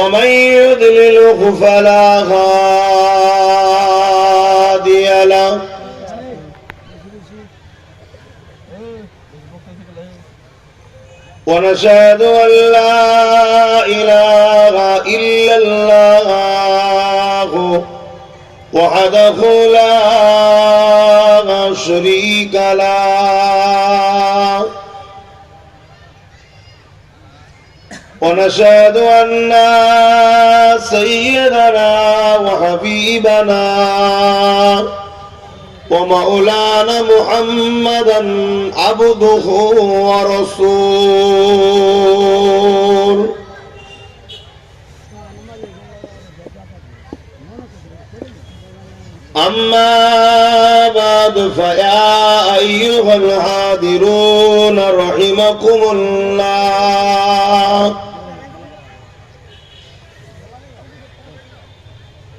ومن يضلله فلا هادي له ونشهد أن لا إله إلا الله وحده لا شريك له ونشهد أن سيدنا وحبيبنا ومولانا محمدا عبده ورسوله أما بعد فيا أيها الحاضرون رحمكم الله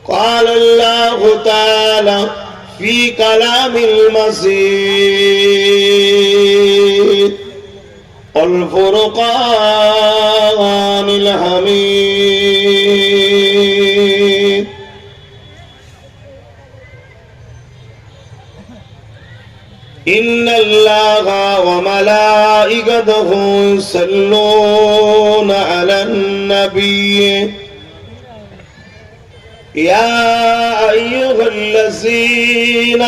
قال الله تعالى في كلام المسيح الفرقان الحميد إن الله وملائكته يصلون على النبي يا أيها الذين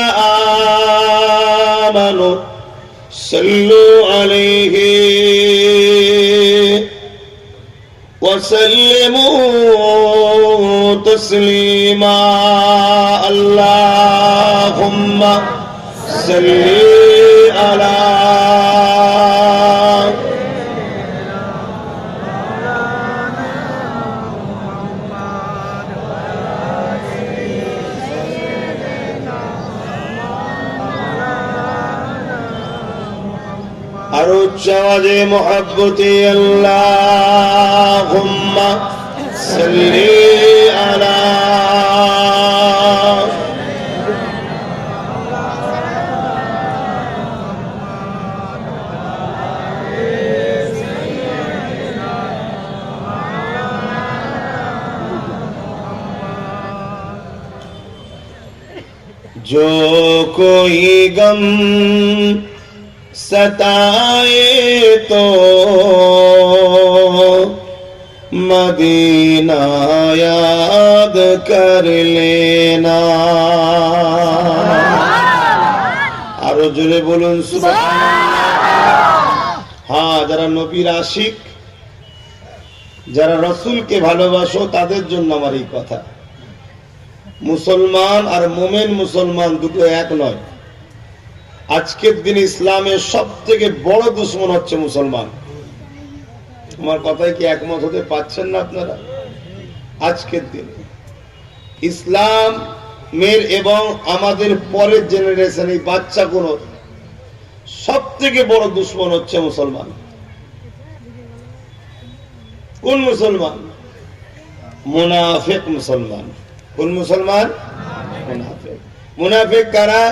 آمنوا صلوا عليه وسلموا تسليما اللهم صل على আরুচ্চাওয়াজে মোহাব্বতে আল্লাহুম্মা সাল্লি আলা जो कोई गम सताए तो मदीना याद कर लेना आरो जोरे बोलुन सुबहानाल्लाह। हाँ যারা নবীর আশিক যারা রাসূলকে ভালোবাসো তাদের জন্য আমার এই কথা। মুসলমান আর মুমিন মুসলমান দুটো এক নয়। আজকের দিনে ইসলামের সবথেকে বড় দুশমন হচ্ছে মুসলমান। আমার কথায় কি একমত হতে পারছেন না আপনারা? আজকের দিনে ইসলামের এবং আমাদের পরের জেনারেশন এই বাচ্চাগুলোর সবথেকে বড় দুশমন হচ্ছে মুসলমান। কোন মুসলমান? মুনাফিক মুসলমান। কোন মুসলমান? মুনাফিক। মুনাফিক কারা?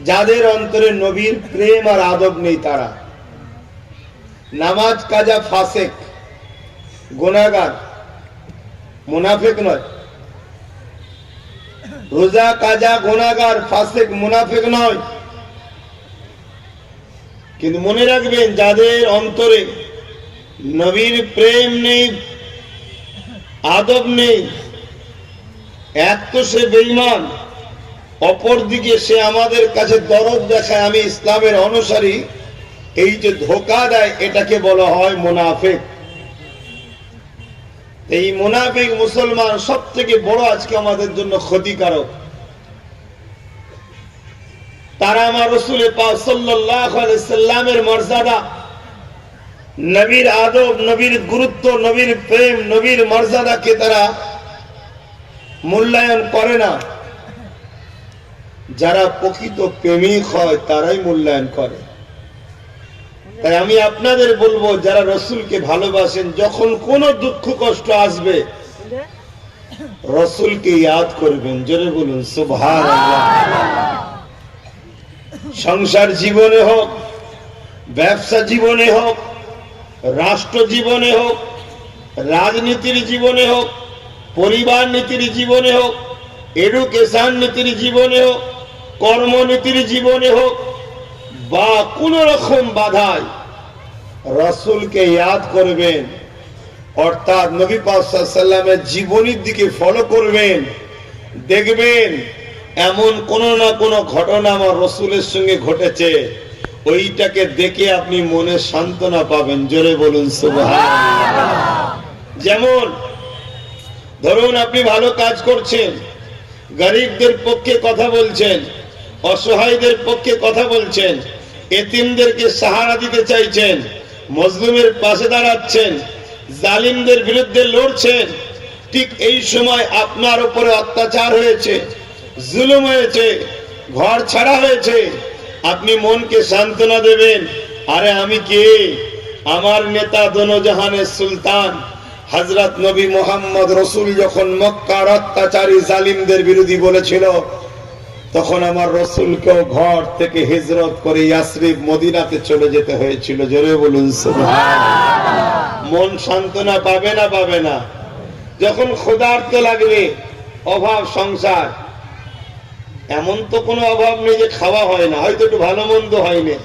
যাদের অন্তরে নবীর প্রেম আর আদব নেই তারা। নামাজ কাজা ফাসেক গুনাহগার, মুনাফিক নয়। রোজা কাজা গুনাহগার ফাসেক, মুনাফিক নয়। কিন্তু মনে রাখবেন যাদের অন্তরে নবীর প্রেম নেই, আদব নেই, এক তো সে বেঈমান, অপরদিকে সে আমাদের কাছে দরদ দেখায় আমি ইসলামের অনুসারী, এই যে ধোঁকা দেয় এটাকে বলা হয় মুনাফিক। এই মুনাফিক মুসলমান সবথেকে বড় আজকে আমাদের জন্য ক্ষতিকারক। তারা আমার রাসূল পাক সাল্লাল্লাহু আলাইহি সাল্লামের মর্যাদা, নবীর আদব, নবীর গুরুত্ব, নবীর প্রেম, নবীর মর্যাদাকে তারা মূল্যায়ন করে না। যারা প্রকৃত প্রেমিক হয় তারাই মূল্যায়ন করে। তাই আমি আপনাদের বলবো যারা রাসূলকে ভালোবাসেন, যখন কোনো দুঃখ কষ্ট আসবে রাসূলকে ইয়াদ করবেন। জোরে বলুন সুবহানাল্লাহ। সংসার জীবনে হোক, ব্যবসা জীবনে হোক, রাষ্ট্র জীবনে হোক, রাজনীতির জীবনে হোক, পরিবার নীতির জীবনে হোক, এডুকেশন নীতির জীবনে হোক, কর্মনীতির জীবনে হোক, বা কোন রকম বাধায় রাসূলকে ইয়াদ করবেন, অর্থাৎ নবী পাক সাল্লাল্লাহু আলাইহি ওয়াসাল্লামের জীবনীর দিকে ফলো করবেন, দেখবেন এমন কোন না কোন ঘটনা আমার রাসূলের সঙ্গে ঘটেছে, ওইটাকে দেখে আপনি মনে সান্ত্বনা পাবেন। জোরে বলুন সুবহানাল্লাহ। যেমন ধরুন আপনি ভালো কাজ করছেন, গরিবদের পক্ষে কথা বলছেন, অসহায়দের পক্ষে কথা বলছেন, এতিমদেরকে সাহারা দিতে চাইছেন, মজলুমের পাশে দাঁড়াচ্ছেন, জালিমদের বিরুদ্ধে লড়ছেন। ঠিক এই সময় আপনার উপরে অত্যাচার হয়েছে, জুলুম হয়েছে, ঘর ছাড়া হয়েছে, আপনি মনকে সান্ত্বনা দেবেন, আরে আমি কে? আমার নেতা দোনোজাহানের সুলতান হযরত নবী মুহাম্মদ রাসূল যখন মক্কার অত্যাচারী জালিমদের বিরোধী বলেছিল, তখন আমার রাসূলকেও ঘর থেকে হিজরত করে ইয়াসরিব মদিনাতে চলে যেতে হয়েছিল। জোরে বলুন সুবহানাল্লাহ। মন সান্ত্বনা পাবে না পাবে না? যখন ক্ষুধার্ত লাগবে, অভাব সংসার, এমন তো কোনো অভাব নেই যে খাওয়া হয় না, হয়তো একটু ভালো মন্দ হয়নি,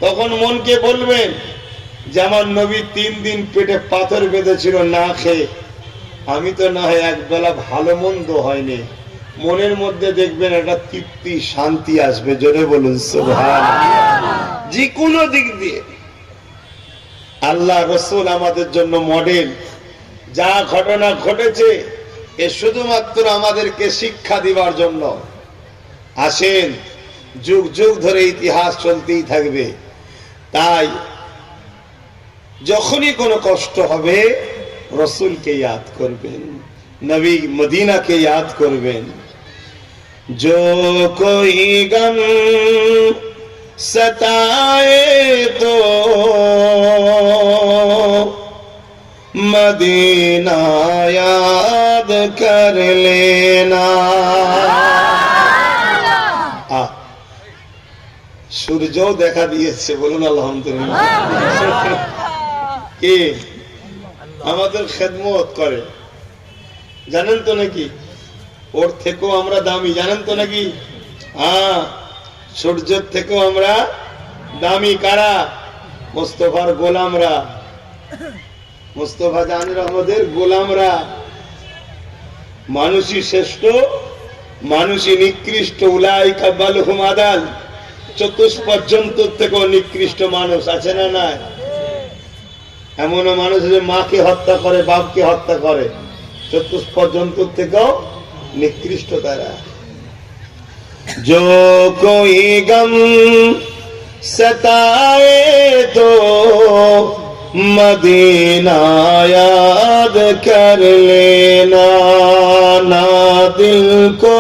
তখন মনকে বলবেন যে আমার নবী 3 দিন পেটে পাথর বেঁধেছিল না খেয়ে, আমি তো না হয় একবেলা ভালো মন্দ হয়নি। মনের মধ্যে দেখবেন একটা তৃপ্তি, শান্তি আসবে। জোরে বলুন সুবহানাল্লাহ। যে কোনো দিক দিয়ে আল্লাহ রাসূল আমাদের জন্য মডেল। যা ঘটনা ঘটেছে এ শুধুমাত্র আমাদেরকে শিক্ষা দিবার জন্য। আসেন, যুগ যুগ ধরে ইতিহাস চলতেই থাকবে, তাই যখনই কোনো কষ্ট হবে রাসূলকে ইয়াদ করবেন, নবী মদিনাকে ইয়াদ করবেন। जो कोई गम सताए तो मदीना याद कर लेना। সূর্য দেখা দিয়েছে, বলুন আলহামদুলিল্লাহ। কে আমাদের খেদমত করে জানেন তো নাকি? ওর থেকেও আমরা দামি, জানেন তো নাকি? হ্যাঁ, সূর্যের থেকেও আমরা দামি। কারা? মুস্তাফার গোলামরা, মুস্তাফা জাহানুর আহমদের গোলামরা। মানুষই শ্রেষ্ঠ, মানুষই নিকৃষ্ট। উলাইকা বালহুম আদাল। চতুষ্পদ জন্তুর থেকেও নিকৃষ্ট মানুষ আছে না নাই? এমনও মানুষ যে মাকে হত্যা করে, বাপকে হত্যা করে, চতুষ্পদ জন্তুর থেকেও निकृष्ट तारा। जो कोई गम सताए तो मदीना याद कर लेना, ना दिल को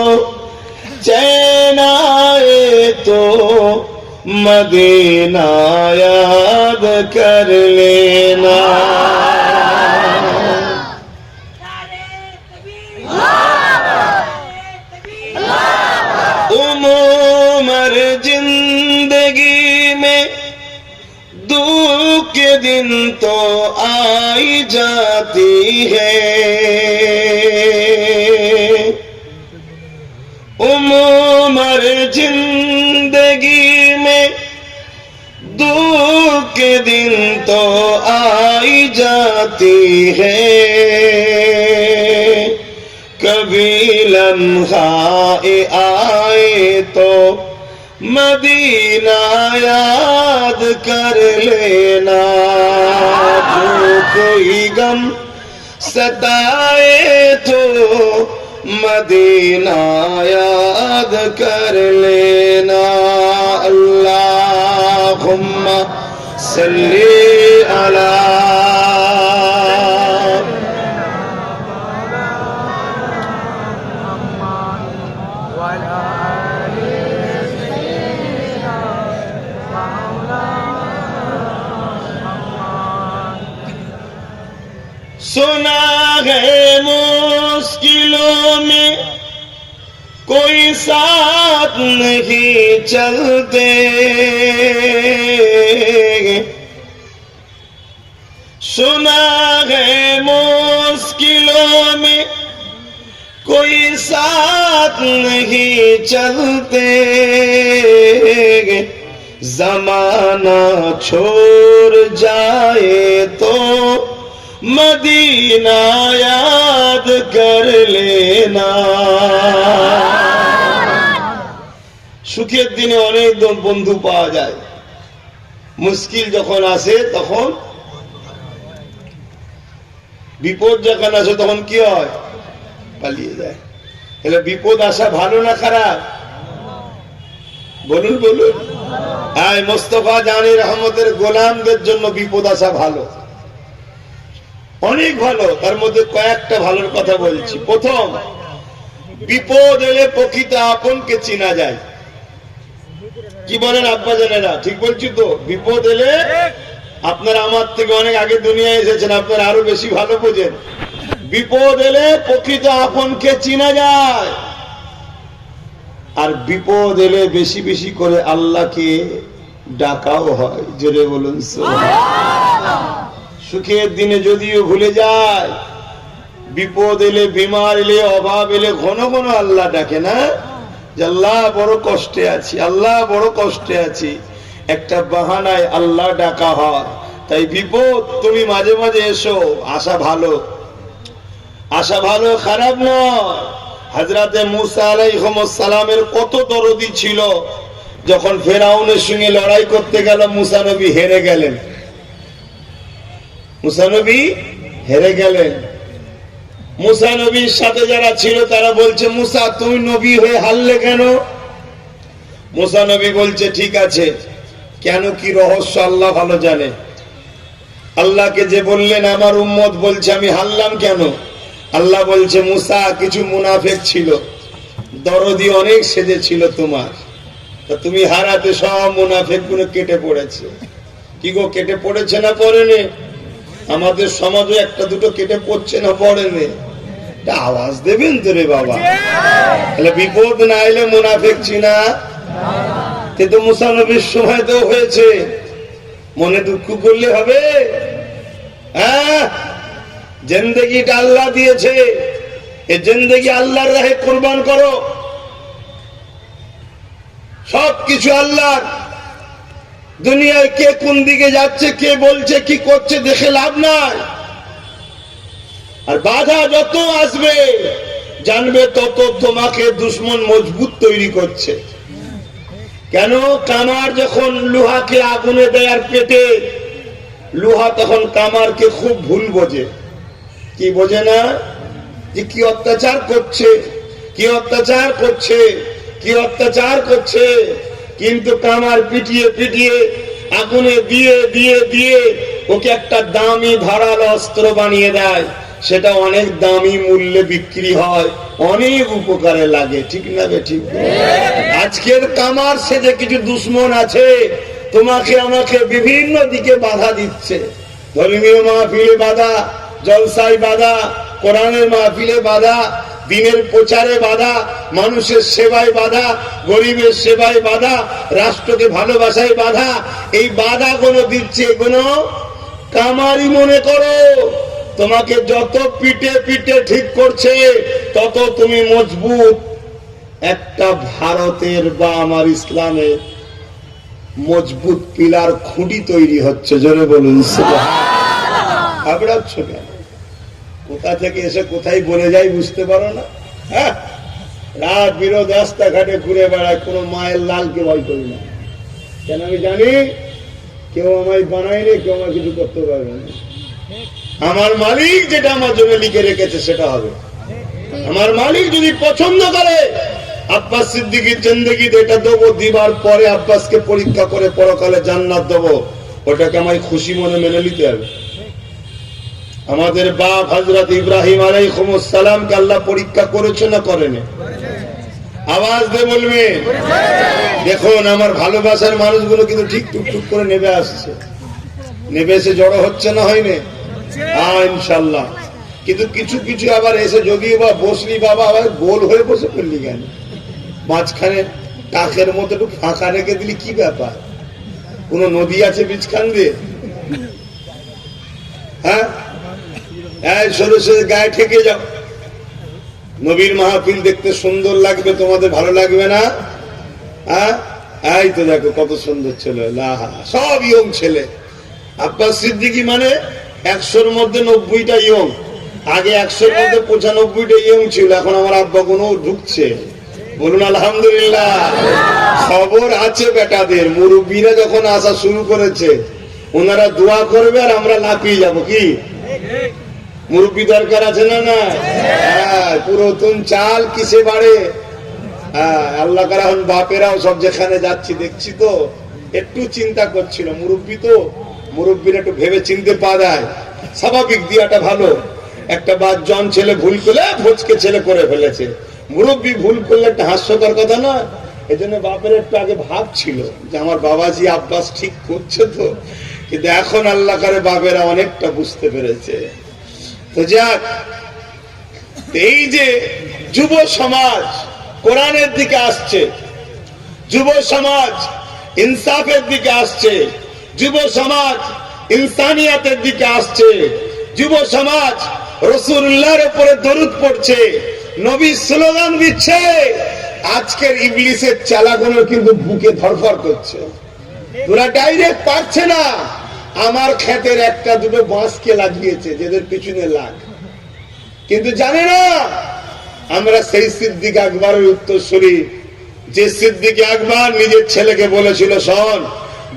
चैन आए तो मदीना याद कर लेना। उमर जिंदगी में दुख के दिन तो आई जाती है, उमर जिंदगी में दुख के दिन तो आई जाती है, कभी लम्हा आए तो मदीना याद कर लेना। जो कोई गम सताए तो मदीना याद कर लेना। अल्लाहुम्मा सल्ली अला सुना है मुश्किलों में कोई साथ नहीं चलते, सुना है मुश्किलों में कोई साथ नहीं चलते, जमाना छोड़ जाए तो मदीना याद कर लेना। সুখের দিনে অনেক বন্ধু পাওয়া যায়, মুশকিল যখন আসে তখন, বিপদ যখন আসে তখন কি হয়? পালিয়ে যায়। তাহলে বিপদ আসা ভালো না খারাপ? বলুন বলুন। আয় মোস্তফা জানি রহমতের গোলামদের জন্য বিপদ আসা ভালো, অনেক ভালো। তার মধ্যে কয়েকটা ভালোর কথা বলছি। প্রথম, বিপদ এলে প্রকৃত আপনকে চেনা যায়। কি বলেন আব্বা জানেরা? ঠিক বলছি তো? বিপদ এলে, আপনারা আমার থেকে অনেক আগে দুনিয়ায় এসেছেন, আপনারা আরো বেশি ভালো বোঝেন। বিপদ এলে প্রকৃত আপনকে চেনা যায়। আর বিপদ এলে বেশি বেশি করে আল্লাহকে ডাকাও হয়। জোরে বলুন সুবহানাল্লাহ। সুখের দিনে যদিও ভুলে যায়, বিপদ এলে, বিমার এলে, অভাব এলে ঘন ঘন আল্লাহ ডাকে না, যে আল্লাহ বড় কষ্টে আছি, আল্লাহ বড় কষ্টে আছি। একটা বাহানায় আল্লাহ ডাকা হয়। তাই বিপদ তুমি মাঝে মাঝে এসো, আসা ভালো, আসা ভালো, খারাপ নয়। হযরতে মুসা আলাইহিস সালামের কত দরদি ছিল, যখন ফেরাউনের সঙ্গে লড়াই করতে গেল মুসা নবী হেরে গেলেন। মুসা নবী হেরে গেলেন। মুসা নবীর সাথে যারা ছিল তারা বলছে, মুসা তুমি নবী হয়ে হারলে কেন? মুসা নবী বলছে, ঠিক আছে, কেন কি রহস্য আল্লাহ ভালো জানে। আল্লাহকে যে বললেন আমার উম্মত বলছে আমি হারলাম কেন? আল্লাহ বলছে, মুসা কিছু মুনাফিক ছিল, দরদি অনেক সেজে ছিল তোমার, তা তুমি হারাতে সব মুনাফিক গুলো কেটে পড়েছে। কি গো, কেটে পড়েছে না পড়েনি? আমাদের সমাজে একটা দুটো কেটে পড়ছে না পড়েনি? আওয়াজ দেবেন তো রে বাবা। তাহলে বিপদ না এলে মুনাফিক চিনা, কিন্তু মুসা নবীর সময় তো হয়েছে। মনে দুঃখ করলে হবে? হ্যাঁ, জিন্দেগিটা আল্লাহ দিয়েছে, এই জিন্দেগি আল্লাহর রাহে কুরবান করো। সবকিছু আল্লাহ। দুনিয়ায় কে কোন দিকে যাচ্ছে, কে বলছে কি করছে দেখে লাভ নাই। আর বাধা যত আসবে জানবে তত তোমাকে দুশ্মন মজবুত তৈরি করছে। কেন? কামার যখন লোহাকে আগুনে দেয় আর পেটে, লোহা তখন কামারকে খুব ভুল বোঝে। কি বোঝে না? যে কি অত্যাচার করছে, কি অত্যাচার করছে, কি অত্যাচার করছে। কিন্তু কামার পিটিয়ে পিটিয়ে আগুনে দিয়ে দিয়ে দিয়ে ওকে একটা দামি ধারালো অস্ত্র বানিয়ে দেয়, সেটা অনেক দামি মূল্যে বিক্রি হয়, অনেক উপকারে লাগে। ঠিক না বে ঠিক? আজকের কামার সে যে কিছু দুশ্মন আছে, তোমাকে আমাকে বিভিন্ন দিকে বাধা দিচ্ছে। ধর্মীয় মাহফিলে বাধা, জলসায় বাধা, কোরআনের মাহফিলে বাধা, দিনের প্রচারে বাধা, মানুষের সেবায় বাধা, গরিবের সেবায় বাধা, রাষ্ট্রকে ভালোবাসায় বাধা। এই বাধা গুলো দিচ্ছে, এগুলো কামারি মনে করো। তোমাকে যত পিটে পিটে ঠিক করছে তত তুমি মজবুত একটা ভারতের বা আমার ইসলামের মজবুত পিলার খুঁটি তৈরি হচ্ছে। জোরে বলুন সুবহানাল্লাহ। ঘাবড়াচ্ছ কেন? কোথা থেকে এসে কোথায় বলে যাই বুঝতে পারো না? হ্যাঁ, রাত বিরোধ রাস্তাঘাটে ঘুরে বেড়ায়, কোনো মায়ের লালকে ভয় করি না। কেন? আমি জানি কেউ আমায় বানায়নি, কেউ আমার কিছু করতে পারবে না। আমার মালিক যেটা আমার জন্য লিখে রেখেছে সেটা হবে। আমার মালিক যদি পছন্দ করে আব্বাস সিদ্দিকীর জিন্দেগিতে এটা দেবো, দিবার পরে আব্বাসকে পরীক্ষা করে পরকালে জান্নাত দেবো, ওটাকে আমায় খুশি মনে মেনে নিতে হবে। আমাদের বাপ হযরত ইব্রাহিম আলাইহিস সালামকে আল্লাহ পরীক্ষা করেছে না করেনি? আওয়াজ দিয়ে বলবে। দেখুন আমার ভালোবাসার মানুষগুলো কিন্তু ঠিক টুকটুক করে নেবে আসছে, নেবে এসে জড়ো হচ্ছে না, হয়নি? হ্যাঁ ইনশাল্লাহ। কিন্তু কিছু কিছু আবার এসে যদিও বা বসলি বাবা, আবার গোল হয়ে বসে পড়লি কেন? মাঝখানে টাকের মতো একটু ফাঁকা রেখে দিলি, কি ব্যাপার? কোন নদী আছে বীজখান দিয়ে? হ্যাঁ, সরে সরে গায়ে ঠেকে যাও। নবীর মাহফিল দেখতে সুন্দর লাগবে, তোমাদের ভালো লাগবে না? এই তো দেখো কত সুন্দর ছেলে, সব ইয়ং ছেলে। আব্বাস সিদ্দিকী মানে 100-র মধ্যে 90টা ইয়ং। আগে 100-র মধ্যে 95টা ইয়ং ছিল, এখন আমার আব্বা কোনো ঢুকছে। বলুন আলহামদুলিল্লাহ। খবর আছে বেটাদের, মুরব্বীরা যখন আসা শুরু করেছে ওনারা দোয়া করবে আর আমরা লাফিয়ে যাব। কি মুরব্বী দরকার আছে না? না, পুরাতন চাল কিসে বাড়ে। আল্লাহ কারা বাপেরাও সব যেখানে যাচ্ছি দেখছি তো একটু চিন্তা করছিল, মুরব্বী তো, মুরব্বীরা একটু ভেবে চিনতে পারায় স্বাভাবিক দিয়াটা ভালো। একটা বাচ্চা ছেলে ভুল করলে ভোজকে ছেলে করে ফেলেছে, মুরব্বী ভুল করলে একটা হাস্যকর কথা না। এই জন্য বাপের একটু আগে ভাব ছিল যে আমার বাবাজি আব্বাস ঠিক করছে তো, কিন্তু এখন আল্লাহ করে বাপেরা অনেকটা বুঝতে পেরেছে। তো যাক, এই যে যুব সমাজ কোরআনের দিকে আসছে, যুব সমাজ ইনসাফের দিকে আসছে, যুব সমাজ ইনসানিয়াতের দিকে আসছে, যুব সমাজ রাসূলুল্লাহর উপরে দরুদ পড়ছে, নবী স্লোগান দিচ্ছে, আজকের ইবলিসের চালাগুলো কিন্তু বুকে ধরফর করছে। তোরা ডাইরেক্ট পারছে না, আমার ক্ষেতের একটা দুটো বাঁশকে লাগিয়েছে যেদের পিছনে লাগ, কিন্তু জানে না আমরা সেই সিদ্দিক আকবরের উত্তরসূরি, যে সিদ্দিক আকবর নিজের ছেলেকে বলেছিল, শোন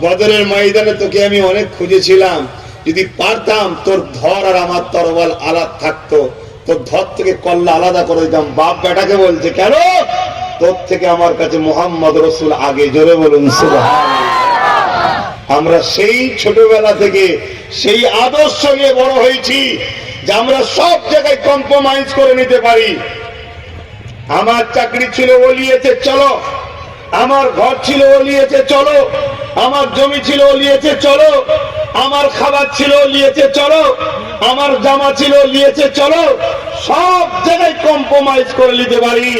বদরের ময়দানে তোকে আমি অনেক খুঁজেছিলাম, যদি পারতাম তোর ধর আর আমার তরবাল আলাদা থাকতো, তোর ধর থেকে কল্লা আলাদা করে দিতাম। বাপ বেটাকে বলছে, কেন? তোর থেকে আমার কাছে মুহাম্মদ রাসূল আগে। জোরে বলুন সুবহানাল্লাহ। আমরা সেই ছোটবেলা থেকে সেই আদর্শ নিয়ে বড় হয়েছি যে আমরা সব জায়গায় কম্প্রোমাইজ করে নিতে পারি। আমার চাকরি ছিল, ও নিয়েছে চলো, আমার ঘর ছিল, ও নিয়েছে চলো, আমার জমি ছিল, ও নিয়েছে চলো, আমার খাবার ছিল, ও নিয়েছে চলো, আমার জামা ছিল, ও নিয়েছে চলো, সব জায়গায় কম্প্রোমাইজ করে নিতে পারি।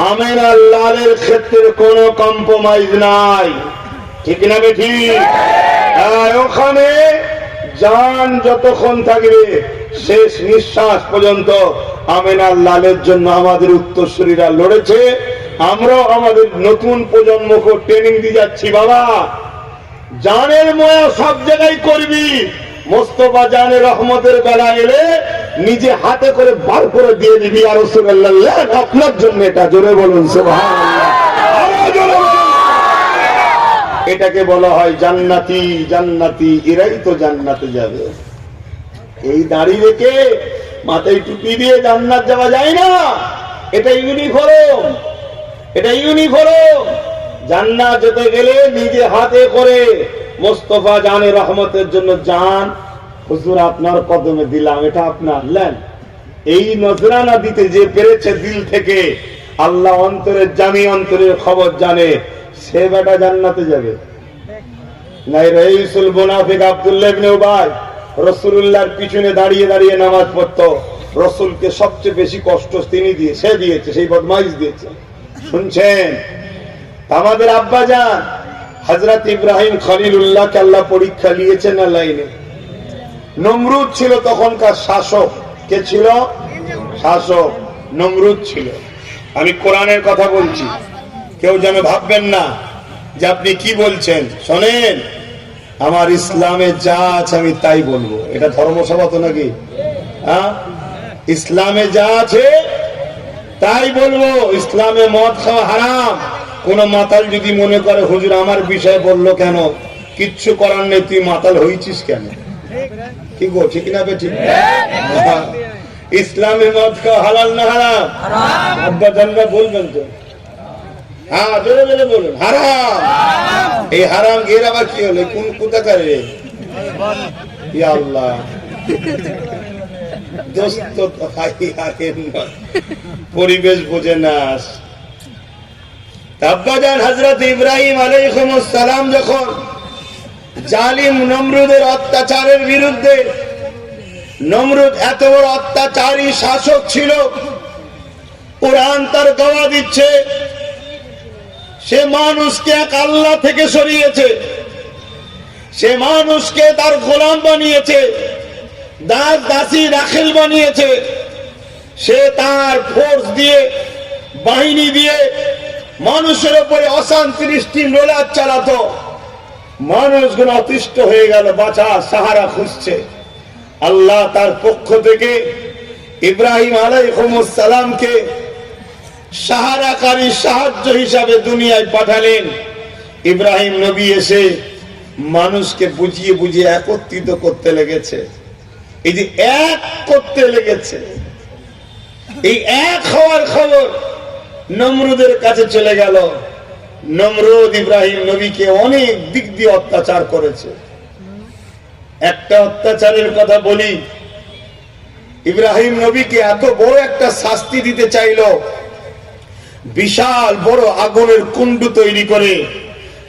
আমিনার লালের ক্ষেত্রে কোনো কম্প্রোমাইজ নাই, ঠিক না বেঠি? ওখানে জান যতক্ষণ থাকবে শেষ নিঃশ্বাস পর্যন্ত আমিনার লালের জন্য আমাদের উত্তরসূরিরা লড়েছে। আমরাও আমাদের নতুন প্রজন্মকে ট্রেনিং দিয়ে যাচ্ছি, বাবা জানের ময়া সব জায়গায় করবি, মোস্তফা জানের রহমতের বেলা এলে নিজে হাতে করে বার করে দিয়ে দিবি, আর রাসূলুল্লাহ আপনার জন্য এটা। জোরে বলুন সুবহানাল্লাহ। এটাকে বলা হয় জান্নাতি। জান্নাতি এরাই তো জান্নাতে যাবে। এই দাড়ি রেখে মাথায় টুপি দিয়ে জান্নাত যাওয়া যায় না, এটা ইউনিফর্ম, এটা ইউনিফর্ম। জান্নাত যেতে গেলে নিজে হাতে করে মোস্তফা জানের রহমতের জন্য জান হুজুর আপনার কদমে দিলাম, এটা আপনার নেন। এই নজরানা দিতে যে পেরেছে দিল থেকে, আল্লাহ অন্তরের জামি অন্তরের খবর জানে, সে বেটা জান্নাতে যাবে। নাই রাইসুল মুনাফিক আব্দুল্লাহ ইবনে উবাই রাসূলুল্লাহর পিছনে দাঁড়িয়ে দাঁড়িয়ে নামাজ পড়তো, রাসূলকে সবচেয়ে বেশি কষ্ট তিনি দিয়েছে, সেই বদমাইশ দিয়েছে। শুনছেন? আমাদের আব্বাজান হযরত ইব্রাহিম খলিলুল্লাহকে আল্লাহ পরীক্ষা নিয়েছেন না লাইনে? নমরুদ ছিল তখনকার শাসক। কে ছিল? শাসক নমরুদ ছিল। আমি কোরআনের কথা বলছি, কেউ যেন ভাববেন না যে আপনি কি বলছেন। শোনেন, আমার ইসলামে যা আছে আমি তাই বলবো। এটা ধর্মসভা তো নাকি? ইসলামে যা আছে তাই বলবো। ইসলামে মদ খাওয়া হারাম। কোন মাতাল যদি মনে করে হুজুর আমার বিষয়ে বললো কেন, কিচ্ছু করার নেই, তুই মাতাল হয়েছিস কেন? কি গো, ঠিক না বেঠিক? ইসলামে মদ খাওয়া হালাল না হারাম? আব্বা জানরা বলবেন তো? হ্যাঁ, জোরে জোরে বলুন হারাম। এই হারাম এর আবার কি হলো? কোন কোথাকার রে? ইয়া আল্লাহ, দোস্ত পরিবেশ বোঝে না। আব্বাজান হযরত ইব্রাহিম আলাইহিস সালাম যখন জালিম নমরুদের অত্যাচারের বিরুদ্ধে, নমরুদ এত বড় অত্যাচারী শাসক ছিল, কোরআন তার দাওয়া দিচ্ছে, সে মানুষকে এক আল্লাহ থেকে সরিয়েছে, সে মানুষকে তার গোলাম বানিয়েছে, দাস দাসী রাখেল বানিয়েছে, সে তার ফোর্স দিয়ে, বাহিনী দিয়ে মানুষের উপরে অশান্তির স্টিম রোলার চালাতো। মানুষগুলো অতিষ্ঠ হয়ে গেল, বাঁচার সাহারা খুঁজছে। আল্লাহ তার পক্ষ থেকে ইব্রাহিম আলাইহিস সালামকে সাহারাকারী, সাহায্য হিসাবে দুনিয়ায় পাঠালেন। ইব্রাহিম নবী এসে মানুষকে বুঝিয়ে বুঝিয়ে একত্রিত করতে লেগেছে। এই যে এক করতে লেগেছে, এই এক হওয়ার খবর নমরুদের কাছে চলে গেল। নমরুদ ইব্রাহিম নবীকে অনেক দিক দিয়ে অত্যাচার করেছে। একটা অত্যাচারের কথা বলি, ইব্রাহিম নবীকে এত বড় একটা শাস্তি দিতে চাইল, বিশাল বড় আগুনের কুণ্ড তৈরি করে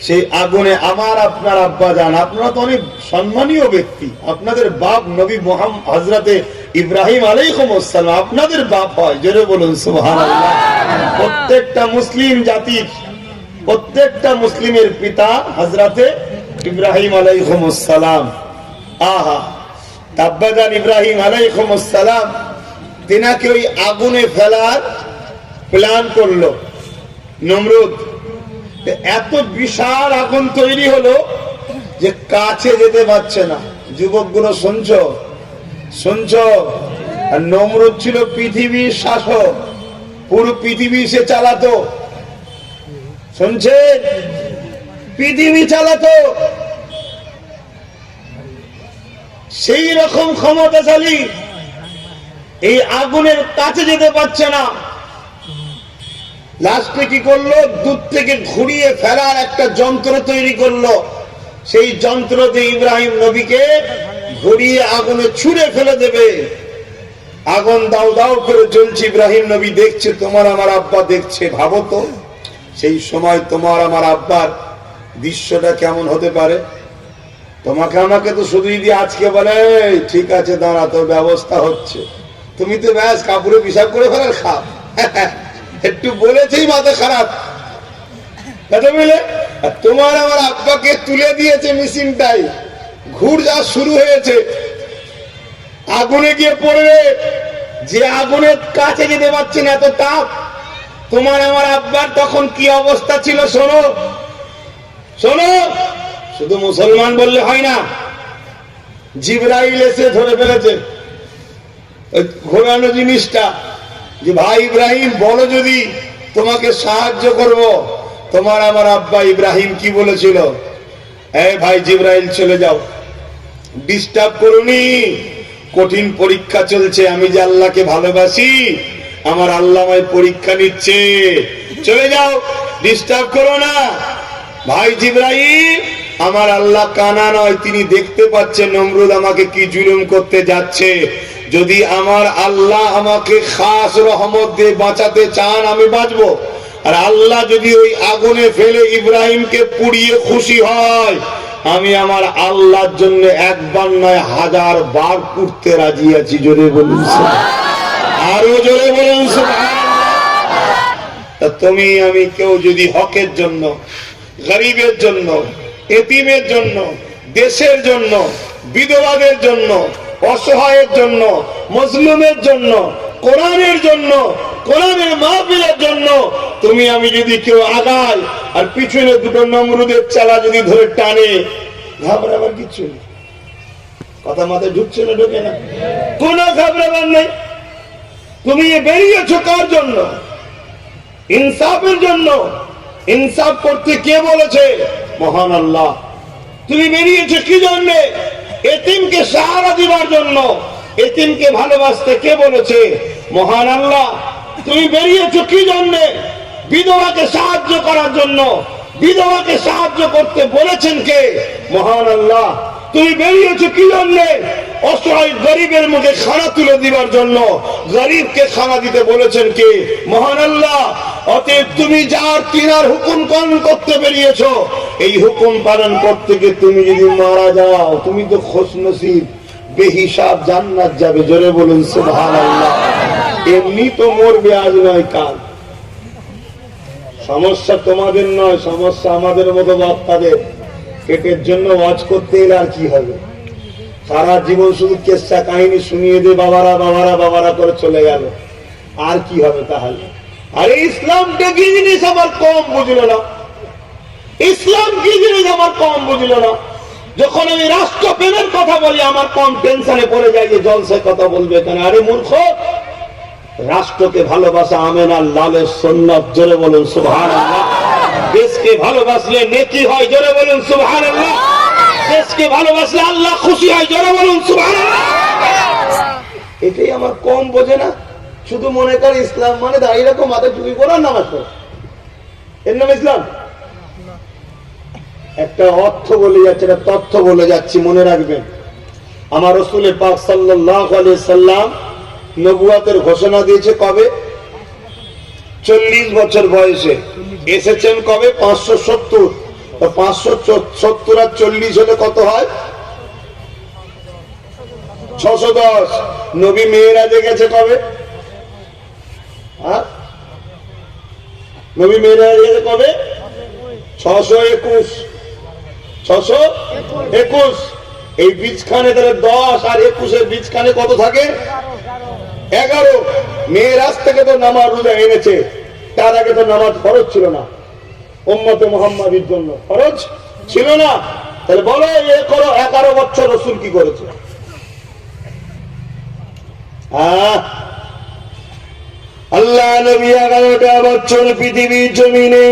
সেই আগুনে আমার আপনার আব্বা যান, আপনারা তো অনেক সম্মানীয় ব্যক্তি, আপনাদের বাপ নবী মুহাম্মদ হযরতে ইব্রাহিম আলাইহিস সালাম আপনাদের বাপ হয়, জোরে বলুন সুবহানাল্লাহ। প্রত্যেকটা মুসলিম জাতির, প্রত্যেকটা মুসলিমের পিতা হযরতে ইব্রাহিম আলাইহিস সালাম। আহা, আব্বা যান ইব্রাহিম আলাইহিস সালাম তিনাকে ওই আগুনে ফেলার প্ল্যান করলো নমরুদ। এত বিশাল আগুন তৈরি হলো যে কাছে যেতে পারছে না। যুবকগুলো শুনছো, শুনছো? আর নমরুদ ছিল পৃথিবীর শাসক, পুরো পৃথিবী সে চালাতো, শুনছে? পৃথিবী চালাতো, সেই রকম ক্ষমতাশালী। এই আগুনের কাছে যেতে পারছে না। লাস্টে কি করলো? দূর থেকে ঘুরিয়ে ফেলার একটা যন্ত্র তৈরি করলো। সেই যন্ত্র দিয়ে ইব্রাহিম নবীকে ঘুরিয়ে আগুনে ছুঁড়ে ফেলে দেবে। আগুন দাও দাও করে জ্বলছে, ইব্রাহিম নবী দেখছে, তোমার আমার আব্বা দেখছে। ভাবো তো সেই সময় তোমার আমার আব্বার দৃশ্যটা কেমন হতে পারে। তোমাকে আমাকে তো শুধু যদি আজকে বলে ঠিক আছে দাঁড়া, তোর ব্যবস্থা হচ্ছে, তুমি তো ব্যাস কাপড়ে পিসাব করে ফেলার খাও, একটু বলেছেই মাথা খারাপ। তোমার আমার আব্বাকে তুলে দিয়েছে মেশিনটাই, ঘুর যা শুরু হয়েছে, আগুনে গিয়ে পড়বে। যে আগুনের কাছে যেতে পারছে না, এত তাপ। তোমার আমার আব্বার তখন কি অবস্থা ছিল শোনো, শোনো। শুধু মুসলমান বললে হয় না, জিবরাইল এসে ধরে ফেলেছে ওই ঘোরানো জিনিসটা, যে ভাই ইব্রাহিম বলো যদি তোমাকে সাহায্য করব। তোমার আমার আব্বা ইব্রাহিম কি বলেছিল? এই ভাই জিবরাইল চলে যাও, ডিস্টার্ব করুনি, কঠিন পরীক্ষা চলছে, আমি যে আল্লাহকে ভালোবাসি, আমার আল্লাহ আমায় পরীক্ষা নিচ্ছে, চলে যাও, ডিস্টার্ব করো না। ভাই জিবরাইল, আমার আল্লাহ কানা নয়, তিনি দেখতে পাচ্ছেন নমরুদ আমাকে কি জুলুম করতে যাচ্ছে। যদি আমার আল্লাহ আমাকে খাস রহমত দিয়ে বাঁচাতে চান, আমি বাঁচবো। আর আল্লাহ যদি ওই আগুনে ফেলে ইব্রাহিমকে পুড়িয়ে খুশি হয়, আমি আমার আল্লাহর জন্য একবার নয় 1000 বার পুড়তে রাজি আছি। জোরে বলুন, আরো জোরে বলুন সুবহানাল্লাহ। তুমি আমি কেউ যদি হকের জন্য, গরিবের জন্য, এতিমের জন্য, দেশের জন্য, বিধবাদের জন্য, অসহায়ের জন্য, মজলুমের জন্য, কোরআনের জন্য, কোরআনের মাহফিলের জন্য তুমি আমি যদি কেউ আগায় আর পিছনে দুটো নমরুদের চালা যদি ধরে টানে, ঘাবড়াবার কিছু নেই। কথা মাথায় ঢুকছে না, ঢোকে না? কোন ঘাবড়াবার নেই। তুমি বেরিয়েছো কার জন্য? ইনসাফের জন্য। ইনসাফ করতে কে বলেছে? মহান আল্লাহ। তুমি বেরিয়েছো কি জন্য? এতিমকে সাহারা দিবার জন্য। এতিমকে ভালোবাসতে কে বলেছে? মহান আল্লাহ। তুমি বেরিয়েছো কি জন্য? বিধবাকে সাহায্য করার জন্য। বিধবাকে সাহায্য করতে বলেছেন কে? মহান আল্লাহ। তুমি বেরিয়েছো কি জন্য? অসহায় গরিবের মুখে খানা তুলে দিবার জন্য। গরিবকে খানা দিতে বলেছেন কে? মহান আল্লাহ। অতএব তুমি যার তিনার হুকুম পালন করতে বেরিয়েছো, এই হুকুম পালন করতে গিয়ে তুমি যদি মারা যাও, তুমি তো খুশনসিব, বেহিসাব জান্নাত যাবে। জোরে বলুন সুবহানাল্লাহ। এমনি তো মরবে, আজ নয় কাল। সমস্যা তোমাদের নয়, সমস্যা আমাদের মতো বক্তাদের। পেটের জন্য ওয়াজ করতে এলে আর কি হবে? সারা জীবন শুধু কেসা কাহিনী শুনিয়ে দিয়ে বাবারা বাবারা বাবারা করে চলে গেল, আর কি হবে তাহলে? আরে ইসলামটা কি জিনিস আমার কম বুঝলো না, ইসলাম কি জিনিস আমার কম বুঝলো না। যখন আমি রাষ্ট্রপ্রেমের কথা বলি আমার কম টেনশনে পড়ে যায় যে জলসায় কথা বলবে কেন। আরে মূর্খ, রাষ্ট্রকে ভালোবাসা আমেনার লালের সুন্নাত, জোরে বলুন সুবহানাল্লাহ। দেশকে ভালোবাসলে নেকি হয়, জোরে বলুন সুবহানাল্লাহ। দেশকে ভালোবাসলে আল্লাহ খুশি হয়, জোরে বলুন সুবহানাল্লাহ। এটাই আমার কম বোঝে না, শুধু মনে করে ইসলাম মানে দাঁড়িয়ে রাখো, মাথায় টুপি পরো, নামাজ পড়ো, এর নাম ইসলাম? একটা অর্থ বলে যাচ্ছে, একটা তথ্য বলে যাচ্ছি, মনে রাখবেন। আমার রাসূল পাক সাল্লাল্লাহু আলাইহি সাল্লাম নবুয়তের ঘোষণা দিয়েছে কবে? 40 বছর বয়সে। এসেছেন কবে? 570। তো 570 আর 40 হলে কত হয়? 610। নবী মেরাজে গেছে কবে? নবী মেরাজে গেছে কবে? 621। 621। এই বীজখানে তাহলে 10 আর 21 এর বীজখানে কত থাকে? 11। মেরাজ থেকে তো নামাজ রোজা এনেছে, তার আগে তো নামাজ ফরজ ছিল না, উম্মতে মুহাম্মাদীর জন্য ফরজ ছিল না। তাহলে বলো এ করো, 11 বছর রাসূল কি করেছে? আল্লাহ নবী 11টা বছর পৃথিবীর জমিনে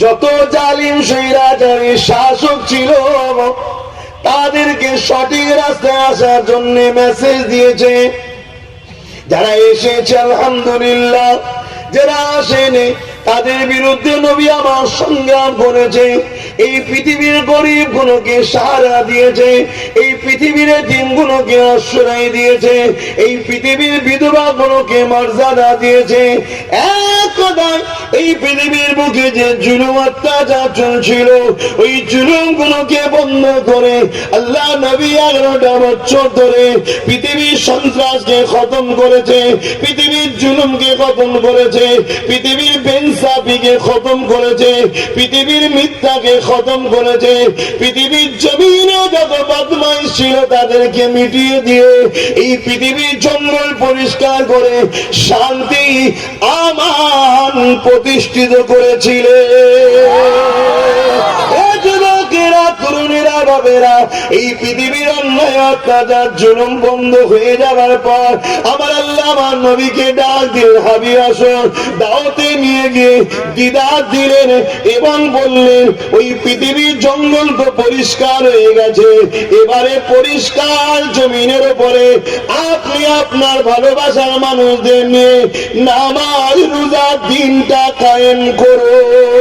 যত জালিম স্বৈরাচারী শাসক ছিল তাদেরকে সঠিক রাস্তায় আসার জন্য মেসেজ দিয়েছে। যারা এসেছে আলহামদুলিল্লাহ, যারা আসেনি তাদের বিরুদ্ধে নবী আমার সংগ্রাম করেছে। এই পৃথিবীর গরিব গুলোকে সাহারা দিয়েছে, এই পৃথিবীর এতিমগুলোকে আশ্রয় দিয়েছে, এই পৃথিবীর বিধবা গুলোকে মর্যাদা দিয়েছে। এক কথায় এই পৃথিবীর বুকে যে জুলুম অত্যাচার চলছিল ওই জুলুম গুলোকে বন্ধ করে আল্লাহ নবী 11টা বছর ধরে পৃথিবীর সন্ত্রাসকে খতম করেছে, পৃথিবীর জুলুমকে খতম করেছে, পৃথিবীর বেইনসাফিকে খতম করেছে, পৃথিবীর মিথ্যাকে খতম করেছে, পৃথিবীর জমিনে যত বদমাইশ ছিল তাদেরকে মিটিয়ে দিয়ে এই পৃথিবীর জঙ্গল পরিষ্কার করে শান্তি আমান প্রতিষ্ঠিত করেছিলেন। যুবকেরা, তরুণেরা, বাবেরা, এই পৃথিবীর অন্যায় অত্যাচার জুলুম বন্ধ হয়ে যাবার পর আমার আল্লাহ আমার নবীকে ডাক দিলেন, হাবিব আসো। দাওয়াতে নিয়ে গিয়ে দিদার দিলেন এবং বললেন ওই পৃথিবীর জঙ্গল তো পরিষ্কার হয়ে গেছে, এবারে পরিষ্কার জমিনের উপরে আপনি আপনার ভালোবাসার মানুষদের নিয়ে নামাজ রোজা দিনটা কায়েম করুন।